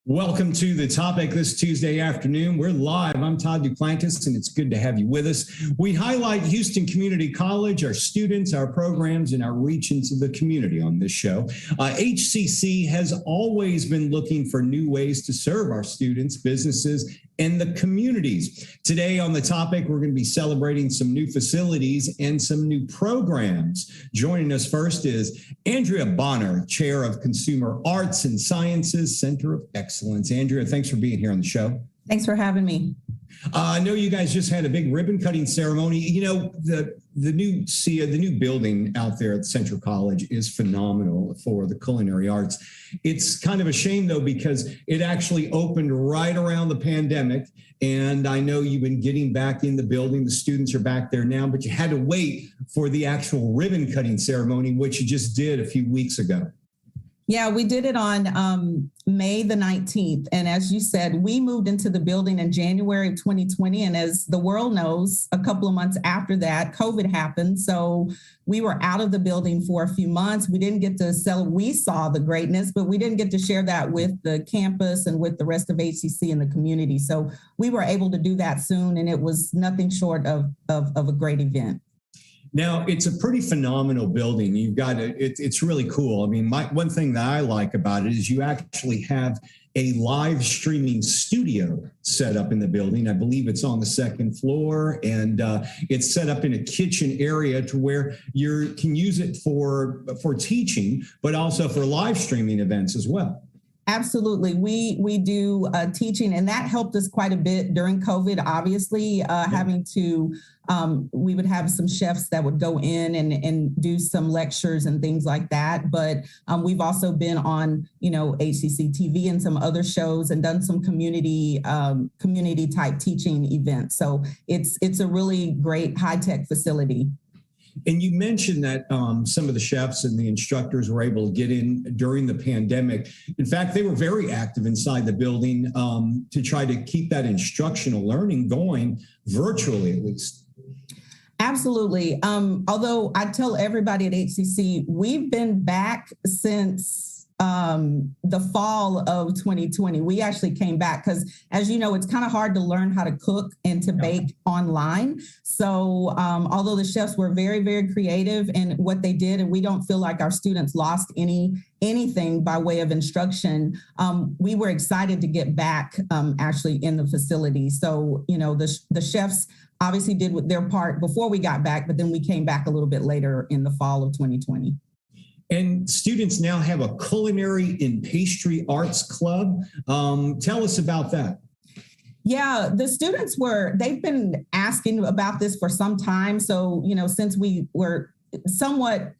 Welcome to The Topic this Tuesday afternoon. We're live. I'm Todd Duplantis, and it's good to have you with us. We highlight Houston Community College, our students, our programs, and our reach into the community on this show. HCC has always been looking for new ways to serve our students, businesses, and the communities. Today on The Topic, we're going to be celebrating some new facilities and some new programs. Joining us first is Andrea Bonner, Chair of Consumer Arts and Sciences, Center of Excellence. Andrea, thanks for being here on the show. Thanks for having me. I know you guys just had a big ribbon cutting ceremony. You know, the new building out there at Central College is phenomenal for the culinary arts. It's kind of a shame, though, because it actually opened right around the pandemic. And I know you've been getting back in the building. The students are back there now, but you had to wait for the actual ribbon cutting ceremony, which you just did a few weeks ago. Yeah, we did it on May the 19th. And as you said, we moved into the building in January of 2020. And as the world knows, a couple of months after that, COVID happened. So we were out of the building for a few months. We didn't get to we saw the greatness, but we didn't get to share that with the campus and with the rest of HCC and the community. So we were able to do that soon. And it was nothing short of a great event. Now, it's a pretty phenomenal building. You've got it's really cool. I mean, one thing that I like about it is you actually have a live streaming studio set up in the building. I believe it's on the second floor, and it's set up in a kitchen area to where you can use it for teaching, but also for live streaming events as well. Absolutely. We do teaching, and that helped us quite a bit during COVID, obviously, we would have some chefs that would go in and do some lectures and things like that. But we've also been on, HCC TV and some other shows and done some community type teaching events. So it's a really great high-tech facility. And you mentioned that some of the chefs and the instructors were able to get in during the pandemic. In fact, they were very active inside the building to try to keep that instructional learning going virtually, at least. Absolutely. Although I tell everybody at HCC, we've been back since the fall of 2020. We actually came back because, as you know, it's kind of hard to learn how to cook and to bake online. So although the chefs were very, very creative in what they did, and we don't feel like our students lost anything by way of instruction, we were excited to get back actually in the facility. So, the chefs obviously did their part before we got back, but then we came back a little bit later in the fall of 2020. And students now have a culinary and pastry arts club. Tell us about that. Yeah, the students they've been asking about this for some time. So, since we were somewhat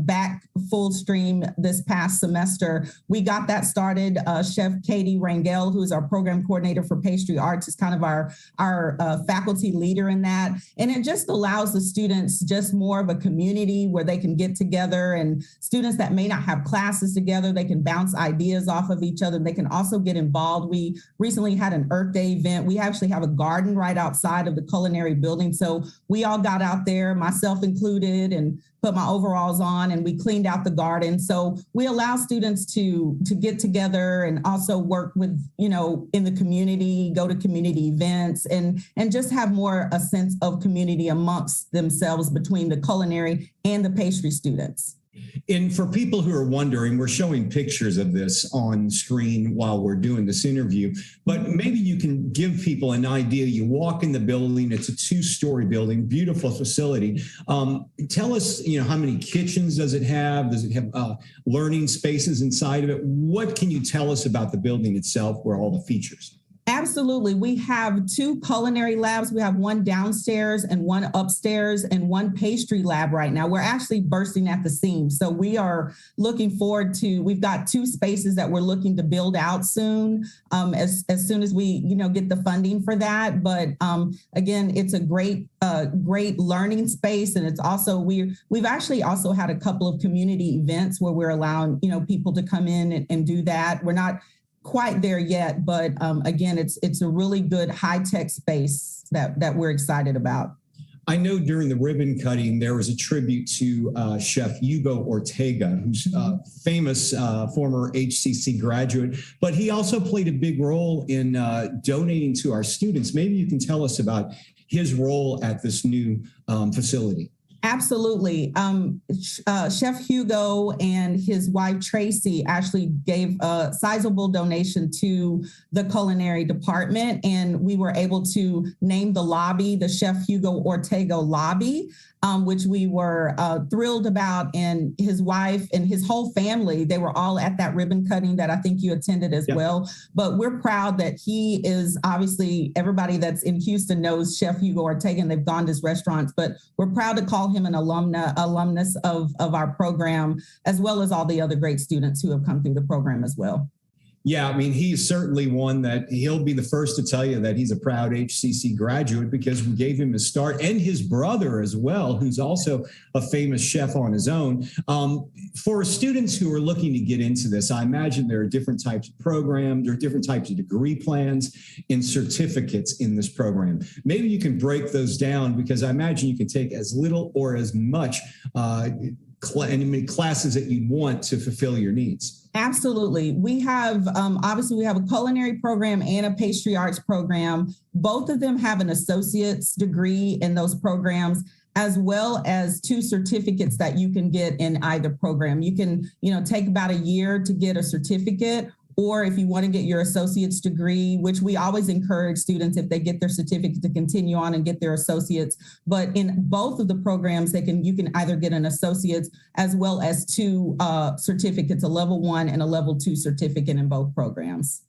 back full stream this past semester, we got that started. Chef Katy Rangel, who's our program coordinator for pastry arts, is kind of our faculty leader in that. And it just allows the students just more of a community where they can get together, and students that may not have classes together, they can bounce ideas off of each other. They can also get involved. We recently had an Earth Day event. We actually have a garden right outside of the culinary building. So we all got out there, myself included, and put my overalls on, and we cleaned out the garden. So we allow students to get together and also work with, in the community, go to community events, and just have more a sense of community amongst themselves between the culinary and the pastry students. And for people who are wondering, we're showing pictures of this on screen while we're doing this interview, but maybe you can give people an idea. You walk in the building, it's a 2-story building, beautiful facility. Tell us, how many kitchens does it have? Does it have learning spaces inside of it? What can you tell us about the building itself? Where all the features? Absolutely. We have 2 culinary labs. We have one downstairs and one upstairs, and one pastry lab right now. We're actually bursting at the seams. So we are looking forward we've got 2 spaces that we're looking to build out soon, as soon as we, get the funding for that. But again, it's a great learning space. And it's also, we've actually also had a couple of community events where we're allowing, people to come in and do that. We're not quite there yet, but again, it's a really good high-tech space that we're excited about. I know during the ribbon cutting, there was a tribute to Chef Hugo Ortega, who's a famous former HCC graduate, but he also played a big role in donating to our students. Maybe you can tell us about his role at this new facility. Absolutely. Chef Hugo and his wife, Tracy, actually gave a sizable donation to the culinary department, and we were able to name the lobby the Chef Hugo Ortega Lobby, which we were thrilled about. And his wife and his whole family, they were all at that ribbon cutting that I think you attended as well. But we're proud that he is, obviously, everybody that's in Houston knows Chef Hugo Ortega, and they've gone to his restaurants, but we're proud to call him an alumnus of our program, as well as all the other great students who have come through the program as well. Yeah, I mean, he's certainly one that he'll be the first to tell you that he's a proud HCC graduate, because we gave him a start, and his brother as well, who's also a famous chef on his own. For students who are looking to get into this, I imagine there are different types of programs, there are different types of degree plans and certificates in this program. Maybe you can break those down, because I imagine you can take as little or as much classes that you want to fulfill your needs. Absolutely. We have, obviously, we have a culinary program and a pastry arts program. Both of them have an associate's degree in those programs, as well as 2 certificates that you can get in either program. You can, take about a year to get a certificate, or if you want to get your associate's degree, which we always encourage students, if they get their certificate, to continue on and get their associates. But in both of the programs, you can either get an associate's as well as 2 certificates, a level 1 and a level 2 certificate in both programs.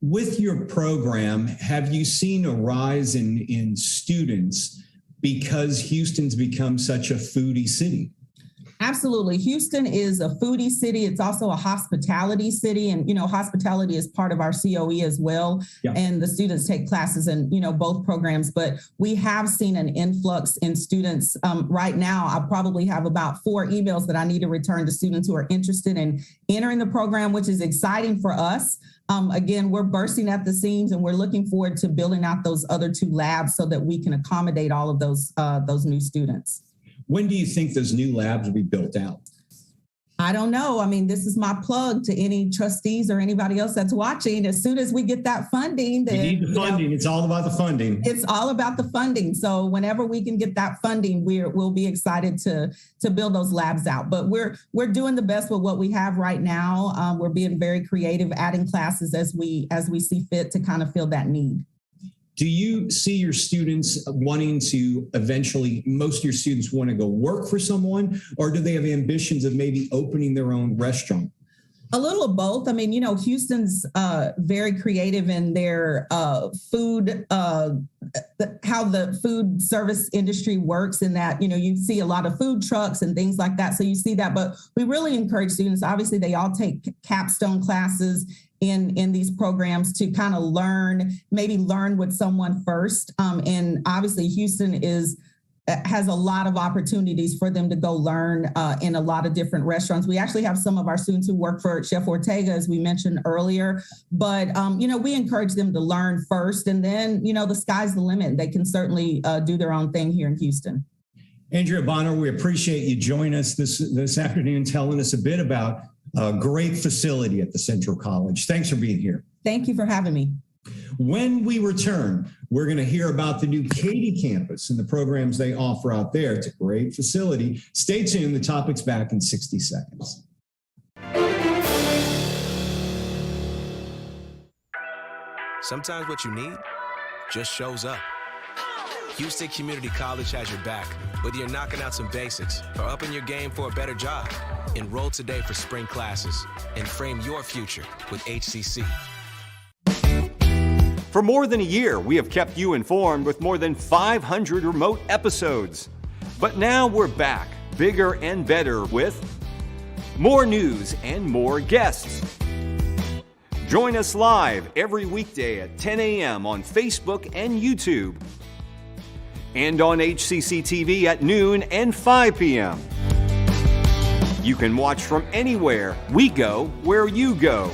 With your program, have you seen a rise in students because Houston's become such a foodie city? Absolutely. Houston is a foodie city. It's also a hospitality city. And, hospitality is part of our COE as well. Yeah. And the students take classes in, both programs. But we have seen an influx in students. Right now, I probably have about 4 emails that I need to return to students who are interested in entering the program, which is exciting for us. Again, we're bursting at the seams, and we're looking forward to building out those other 2 labs so that we can accommodate all of those new students. When do you think those new labs will be built out? I don't know. I mean, this is my plug to any trustees or anybody else that's watching. As soon as we get that funding, then we need the funding. It's all about the funding. It's all about the funding. So whenever we can get that funding, we'll be excited to build those labs out. But we're doing the best with what we have right now. We're being very creative, adding classes as we see fit to kind of fill that need. Do you see your students wanting to eventually, most of your students want to go work for someone, or do they have ambitions of maybe opening their own restaurant? A little of both. I mean, Houston's very creative in their food, how the food service industry works, in that, you see a lot of food trucks and things like that. So you see that, but we really encourage students. Obviously, they all take capstone classes in these programs to kind of learn with someone first. And obviously, Houston has a lot of opportunities for them to go learn in a lot of different restaurants. We actually have some of our students who work for Chef Ortega, as we mentioned earlier. But, we encourage them to learn first, and then, the sky's the limit. They can certainly do their own thing here in Houston. Andrea Bonner, we appreciate you joining us this afternoon, telling us a bit about a great facility at the Central College. Thanks for being here. Thank you for having me. When we return, we're going to hear about the new Katy campus and the programs they offer out there. It's a great facility. Stay tuned. The topic's back in 60 seconds. Sometimes what you need just shows up. Houston Community College has your back, whether you're knocking out some basics or upping your game for a better job. Enroll today for spring classes and frame your future with HCC. For more than a year, we have kept you informed with more than 500 remote episodes. But now we're back, bigger and better, with more news and more guests. Join us live every weekday at 10 a.m. on Facebook and YouTube, and on HCC TV at noon and 5 p.m. You can watch from anywhere. We go where you go.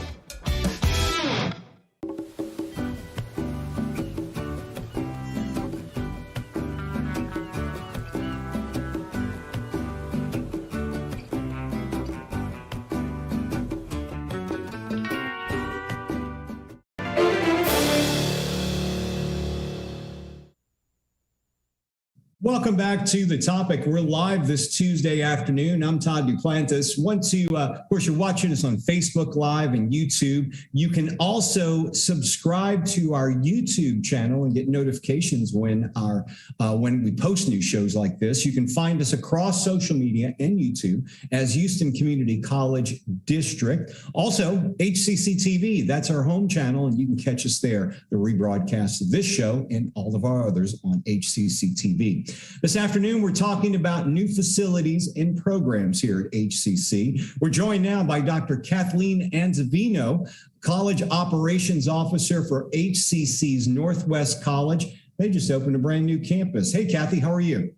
Welcome back to The Topic. We're live this Tuesday afternoon. I'm Todd Duplantis. Of course, you're watching us on Facebook Live and YouTube. You can also subscribe to our YouTube channel and get notifications when we post new shows like this. You can find us across social media and YouTube as Houston Community College District. Also, HCC TV, that's our home channel, and you can catch us there. The rebroadcast of this show and all of our others on HCC TV. This afternoon, we're talking about new facilities and programs here at HCC. We're joined now by Dr. Kathleen Anzivino, College Operations Officer for HCC's Northwest College. They just opened a brand new campus. Hey, Kathy, how are you?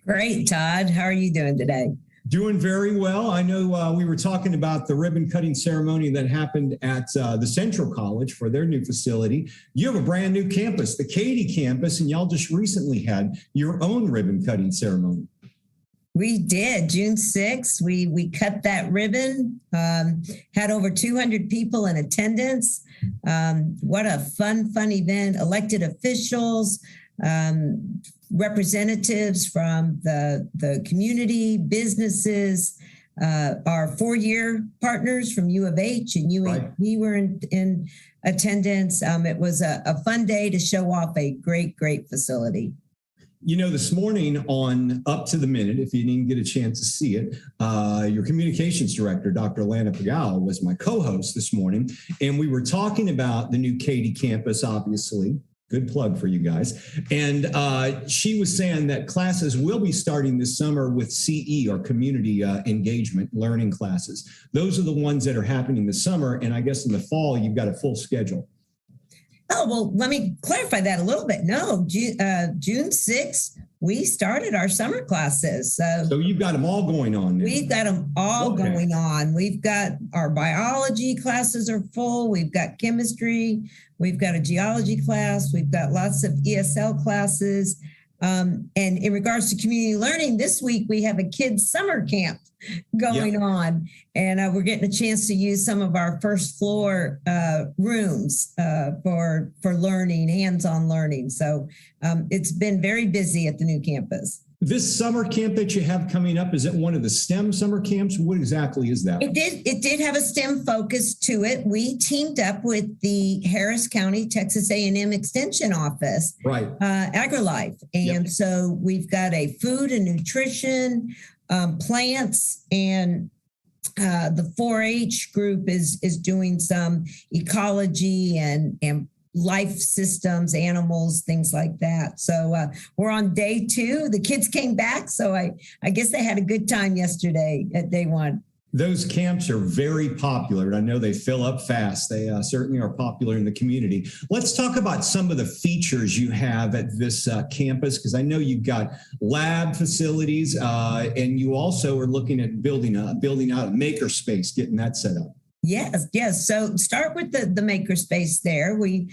Great, Todd. How are you doing today? Doing very well. I know we were talking about the ribbon cutting ceremony that happened at the Central College for their new facility. You have a brand new campus, the Katy campus, and y'all just recently had your own ribbon cutting ceremony. We did. June 6th, we cut that ribbon, had over 200 people in attendance. What a fun event. Elected officials, representatives from the community, businesses, our four-year partners from U of H and we were in attendance. It was a fun day to show off a great facility. You know, this morning on Up to the Minute, if you didn't get a chance to see it, your communications director, Dr. Alana Pagal, was my co-host this morning, and we were talking about the new Katy campus, obviously. Good plug for you guys. And she was saying that classes will be starting this summer with CE, or community engagement learning classes. Those are the ones that are happening this summer. And I guess in the fall, you've got a full schedule. Oh, well, let me clarify that a little bit. No, June 6th, we started our summer classes. So you've got them all going on now. We've got them all going on. We've got our biology classes are full. We've got chemistry. We've got a geology class. We've got lots of ESL classes. And in regards to community learning, this week we have a kids' summer camp going on. And we're getting a chance to use some of our first floor rooms for learning, hands-on learning. So it's been very busy at the new campus. This summer camp that you have coming up, is it one of the STEM summer camps? What exactly is that? It did have a STEM focus to it. We teamed up with the Harris County Texas A&M Extension Office, AgriLife. And so we've got a food and nutrition, plants, and the 4-H group is doing some ecology and life systems, animals, things like that. So we're on day 2. The kids came back, so I guess they had a good time yesterday at day 1. Those camps are very popular, and I know they fill up fast. They certainly are popular in the community. Let's talk about some of the features you have at this campus, because I know you've got lab facilities, and you also are looking at building out a makerspace, getting that set up. Yes. So start with the makerspace there. We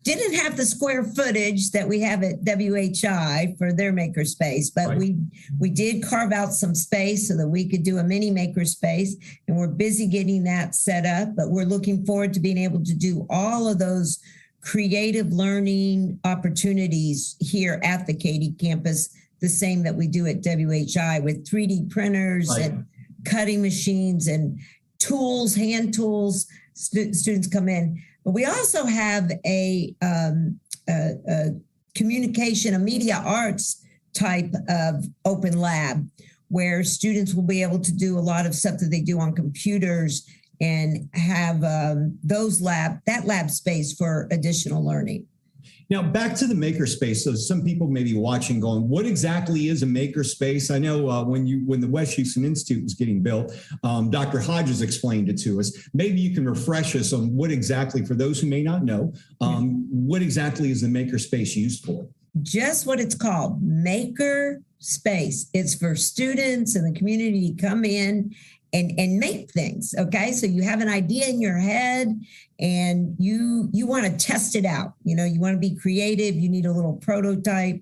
didn't have the square footage that we have at WHI for their makerspace, but we did carve out some space so that we could do a mini makerspace, and we're busy getting that set up. But we're looking forward to being able to do all of those creative learning opportunities here at the Katy campus, the same that we do at WHI, with 3D printers and cutting machines and tools, hand tools. Students come in, but we also have a communication, a media arts type of open lab, where students will be able to do a lot of stuff that they do on computers and have that lab space for additional learning. Now, back to the makerspace. So some people may be watching going, what exactly is a makerspace? I know when the West Houston Institute was getting built, Dr. Hodges explained it to us. Maybe you can refresh us on what exactly, for those who may not know, what exactly is the makerspace used for? Just what it's called, maker space. It's for students and the community to come in and make things. Okay. So you have an idea in your head and you want to test it out. You want to be creative. You need a little prototype,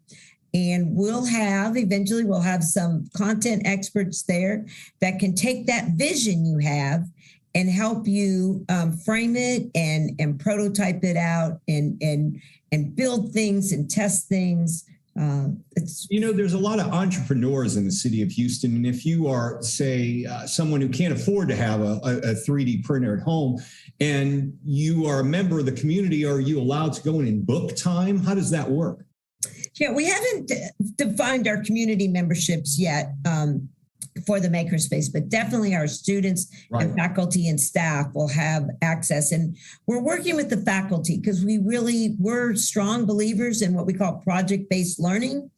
and eventually we'll have some content experts there that can take that vision you have and help you frame it and prototype it out and build things and test things It's there's a lot of entrepreneurs in the city of Houston. And if you are, say, someone who can't afford to have a 3D printer at home and you are a member of the community, are you allowed to go in and book time? How does that work? Yeah, we haven't defined our community memberships yet for the makerspace, but definitely our students and faculty and staff will have access. And we're working with the faculty because we're strong believers in what we call project-based learning.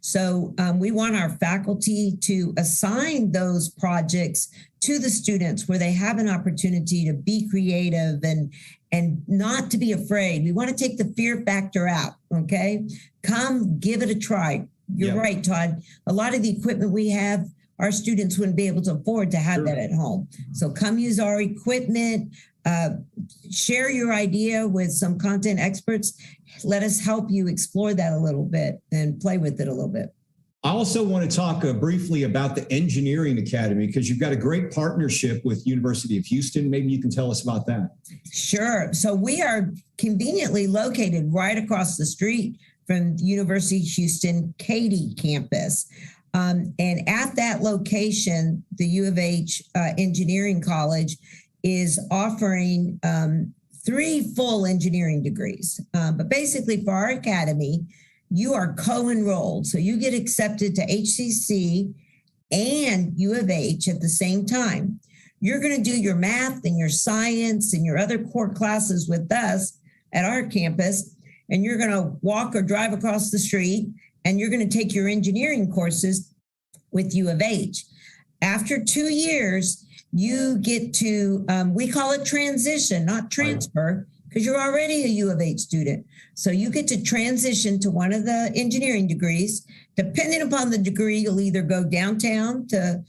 So we want our faculty to assign those projects to the students where they have an opportunity to be creative and not to be afraid. We want to take the fear factor out, okay? Come give it a try. You're right, Todd. A lot of the equipment we have, our students wouldn't be able to afford to have that at home. So come use our equipment, share your idea with some content experts. Let us help you explore that a little bit and play with it a little bit. I also want to talk briefly about the Engineering Academy because you've got a great partnership with University of Houston. Maybe you can tell us about that. Sure. So we are conveniently located right across the street from the University of Houston Katy campus. And at that location, the U of H Engineering College is offering 3 full engineering degrees. But basically for our academy, you are co-enrolled. So you get accepted to HCC and U of H at the same time. You're going to do your math and your science and your other core classes with us at our campus. And you're going to walk or drive across the street and you're going to take your engineering courses with U of H. After 2 years, you get to, we call it transition, not transfer, because you're already a U of H student. So you get to transition to one of the engineering degrees. Depending upon the degree, you'll either go downtown to,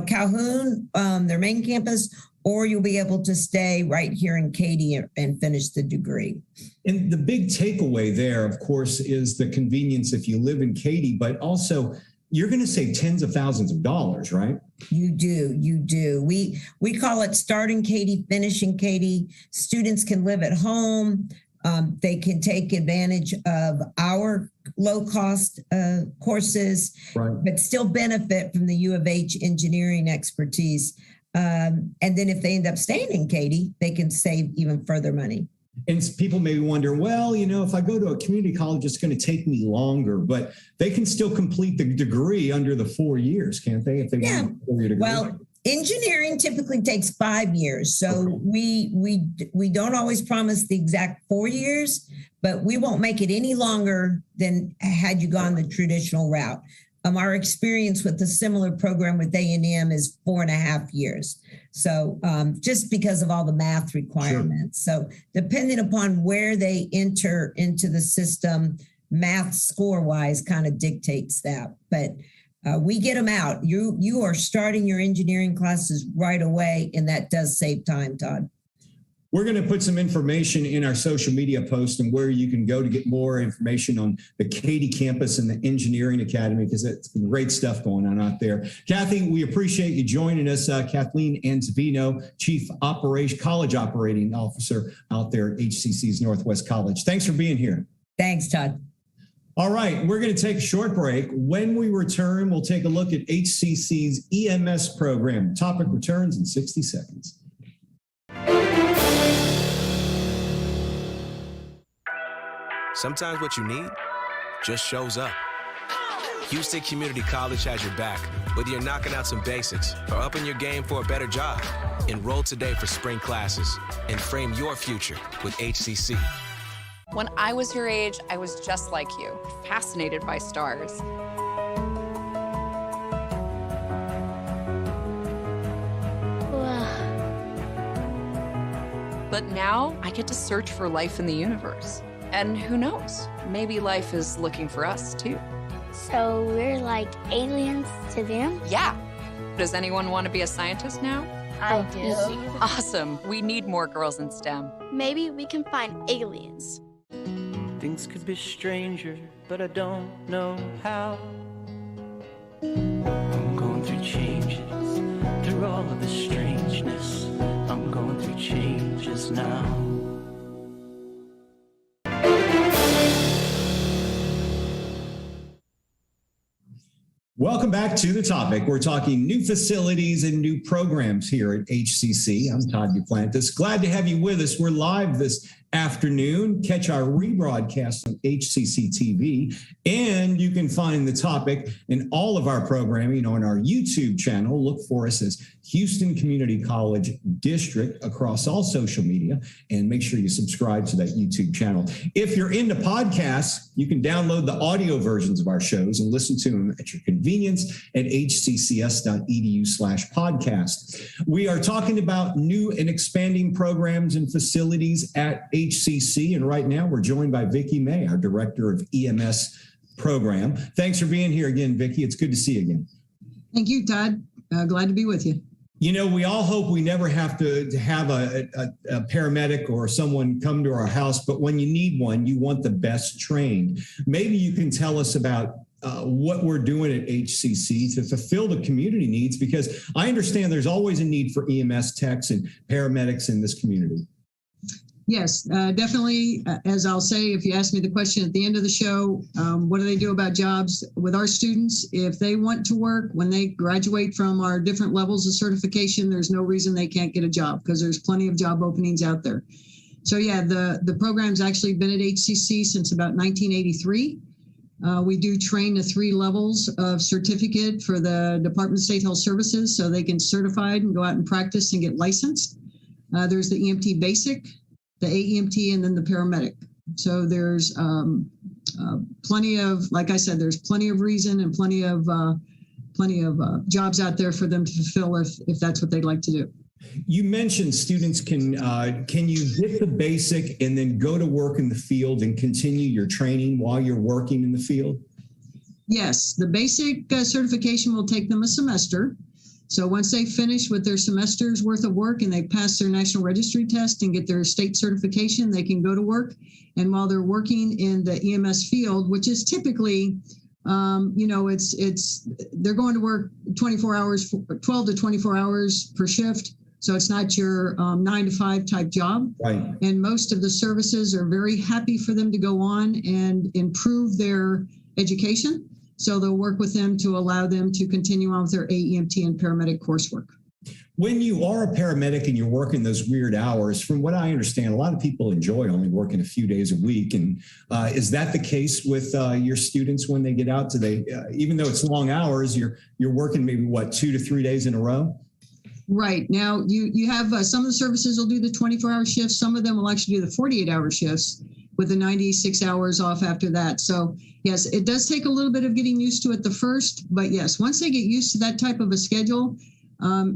Calhoun, their main campus, or you'll be able to stay right here in Katy and finish the degree. And the big takeaway there, of course, is the convenience if you live in Katy, but also you're going to save tens of thousands of dollars, right? You do. We call it starting Katy, finishing Katy. Students can live at home. They can take advantage of our low-cost courses, but still benefit from the U of H engineering expertise. And then if they end up staying in Katy, they can save even further money. And people may wonder, well, if I go to a community college, it's going to take me longer, but they can still complete the degree under the 4 years, can't they? If they want a 4-year degree. Well, engineering typically takes 5 years. So we don't always promise the exact 4 years, but we won't make it any longer than had you gone the traditional route. Our experience with the similar program with A&M is 4.5 years. So just because of all the math requirements. So depending upon where they enter into the system, math score-wise kind of dictates that. But we get them out. You are starting your engineering classes right away, and that does save time, Todd. We're going to put some information in our social media post and where you can go to get more information on the Katy campus and the Engineering Academy, because it's great stuff going on out there. Kathy, we appreciate you joining us. Kathleen Anzivino, Chief College Operating Officer out there at HCC's Northwest College. Thanks for being here. Thanks, Todd. All right, we're going to take a short break. When we return, we'll take a look at HCC's EMS program. Topic returns in 60 seconds. Sometimes what you need just shows up. Houston Community College has your back, whether you're knocking out some basics or upping your game for a better job. Enroll today for spring classes and frame your future with HCC. When I was your age, I was just like you, fascinated by stars. But now I get to search for life in the universe. And who knows, maybe life is looking for us too. So we're like aliens to them? Yeah. Does anyone want to be a scientist now? I do. Awesome. We need more girls in STEM. Maybe we can find aliens. Things could be stranger, but I don't know how. I'm going through changes, through all of the strangeness. I'm going through changes now. Welcome back to The Topic. We're talking new facilities and new programs here at HCC. I'm Todd Duplantis. Glad to have you with us. We're live this afternoon. Catch our rebroadcast on HCC TV, and you can find The Topic and all of our programming on our YouTube channel. Look for us as Houston Community College District across all social media, and make sure you subscribe to that YouTube channel. If you're into podcasts, you can download the audio versions of our shows and listen to them at your convenience at hccs.edu/podcast. We are talking about new and expanding programs and facilities at HCC, and right now we're joined by Vicki May, our Director of EMS Program. Thanks for being here again, Vicki. It's good to see you again. Thank you, Todd. Glad to be with you. You know, we all hope we never have to have a paramedic or someone come to our house, but when you need one, you want the best trained. Maybe you can tell us about what we're doing at HCC to fulfill the community needs, because I understand there's always a need for EMS techs and paramedics in this community. Yes, definitely. As I'll say, if you ask me the question at the end of the show, what do they do about jobs with our students? If they want to work, when they graduate from our different levels of certification, there's no reason they can't get a job, because there's plenty of job openings out there. So yeah, the program's actually been at HCC since about 1983. We do train the 3 levels of certificate for the Department of State Health Services, so they can certify and go out and practice and get licensed. There's the EMT basic, the AEMT, and then the paramedic. So there's plenty of, like I said, there's plenty of reason and plenty of jobs out there for them to fulfill if that's what they'd like to do. You mentioned students can you get the basic and then go to work in the field and continue your training while you're working in the field? Yes, the basic certification will take them a semester. So once they finish with their semester's worth of work and they pass their national registry test and get their state certification, they can go to work. And while they're working in the EMS field, which is typically, they're going to work 24 hours, 12 to 24 hours per shift. So it's not your 9 to 5 type job. Right. And most of the services are very happy for them to go on and improve their education. So they'll work with them to allow them to continue on with their AEMT and paramedic coursework. When you are a paramedic and you're working those weird hours, from what I understand, a lot of people enjoy only working a few days a week. And is that the case with your students when they get out? Do they, even though it's long hours, you're working maybe 2 to 3 days in a row? Right. Now, you have some of the services will do the 24-hour shifts. Some of them will actually do the 48-hour shifts with the 96 hours off after that. So yes, it does take a little bit of getting used to it the first, but yes, once they get used to that type of a schedule,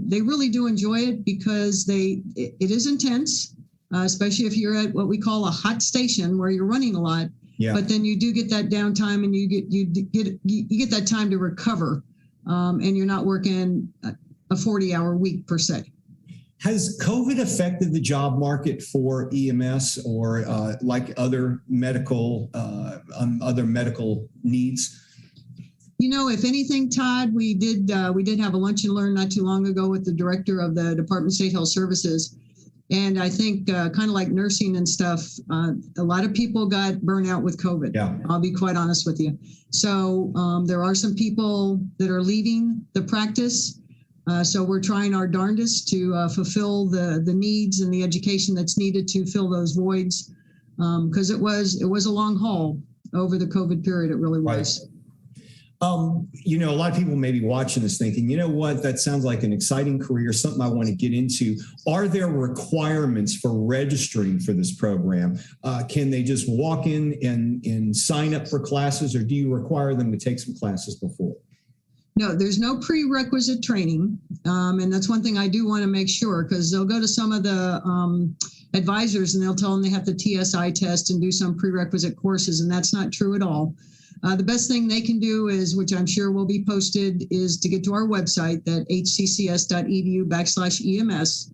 they really do enjoy it, because it is intense, especially if you're at what we call a hot station where you're running a lot. Yeah. But then you do get that downtime, and you get that time to recover, and you're not working a 40-hour week per se. Has COVID affected the job market for EMS or like other medical needs? You know, if anything, Todd, we did have a lunch and learn not too long ago with the director of the Department of State Health Services. And I think kind of like nursing and stuff, a lot of people got burnt out with COVID. Yeah. I'll be quite honest with you. So there are some people that are leaving the practice. So we're trying our darndest to fulfill the needs and the education that's needed to fill those voids, because it was a long haul over the COVID period. It really was. Right. A lot of people may be watching this thinking, you know what, that sounds like an exciting career, something I want to get into. Are there requirements for registering for this program? Can they just walk in and sign up for classes, or do you require them to take some classes before? No, there's no prerequisite training. And that's one thing I do want to make sure, because they'll go to some of the advisors and they'll tell them they have the TSI test and do some prerequisite courses, and that's not true at all. The best thing they can do is, which I'm sure will be posted, is to get to our website, that hccs.edu/EMS.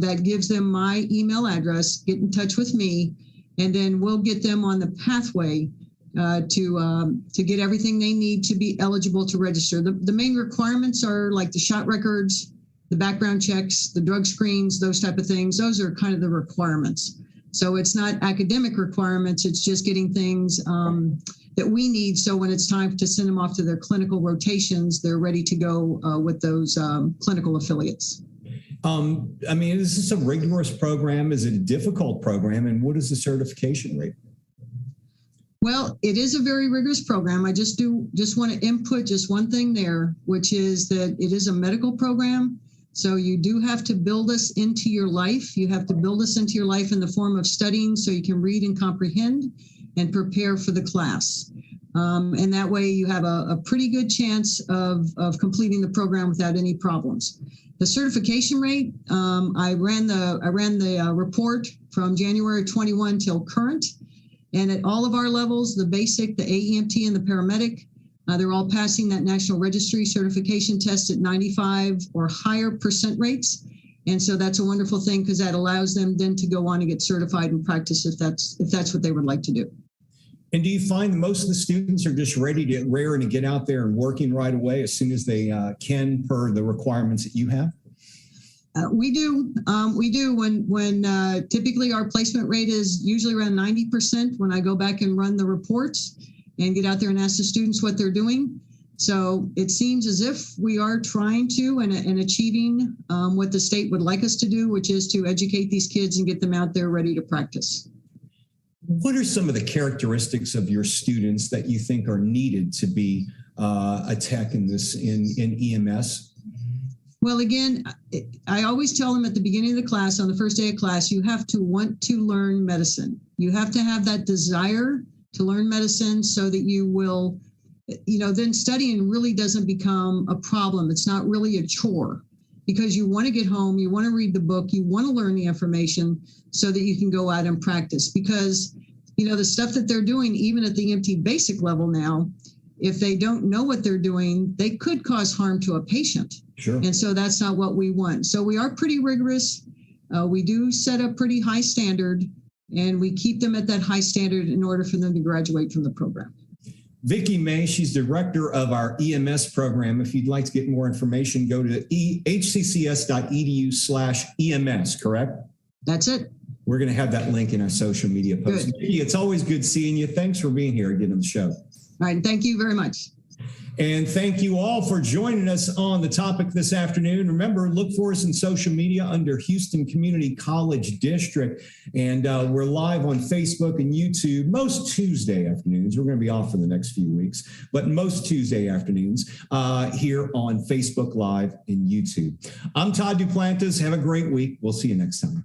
That gives them my email address, get in touch with me, and then we'll get them on the pathway to get everything they need to be eligible to register. The main requirements are like the shot records, the background checks, the drug screens, those type of things. Those are kind of the requirements. So it's not academic requirements. It's just getting things that we need. So when it's time to send them off to their clinical rotations, they're ready to go with those clinical affiliates. I mean, is this a rigorous program? Is it a difficult program? And what is the certification rate? Well, it is a very rigorous program. I just want to input just one thing there, which is that it is a medical program. So you do have to build us into your life. You have to build us into your life in the form of studying so you can read and comprehend and prepare for the class. And that way you have a pretty good chance of completing the program without any problems. The certification rate, I ran the report from January 21 till current. And at all of our levels, the basic, the AEMT, and the paramedic, they're all passing that National Registry certification test at 95 or higher % rates. And so that's a wonderful thing because that allows them then to go on and get certified and practice if that's what they would like to do. And do you find that most of the students are just raring to get out there and working right away as soon as they can per the requirements that you have? We do. When typically our placement rate is usually around 90% when I go back and run the reports and get out there and ask the students what they're doing. So it seems as if we are trying to and achieving what the state would like us to do, which is to educate these kids and get them out there ready to practice. What are some of the characteristics of your students that you think are needed to be a tech in EMS? Well, again, I always tell them at the beginning of the class, on the first day of class, you have to want to learn medicine. You have to have that desire to learn medicine so that you will, then studying really doesn't become a problem. It's not really a chore because you want to get home, you want to read the book, you want to learn the information so that you can go out and practice. Because, the stuff that they're doing, even at the EMT basic level now, if they don't know what they're doing, they could cause harm to a patient. Sure. And so that's not what we want. So we are pretty rigorous. We do set a pretty high standard, and we keep them at that high standard in order for them to graduate from the program. Vicki May, she's director of our EMS program. If you'd like to get more information, go to hccs.edu/EMS, correct? That's it. We're going to have that link in our social media post. Vicki, it's always good seeing you. Thanks for being here again on the show. All right. Thank you very much. And thank you all for joining us on the topic this afternoon. Remember, look for us in social media under Houston Community College District. And we're live on Facebook and YouTube most Tuesday afternoons. We're going to be off for the next few weeks, but most Tuesday afternoons here on Facebook Live and YouTube. I'm Todd Duplantis. Have a great week. We'll see you next time.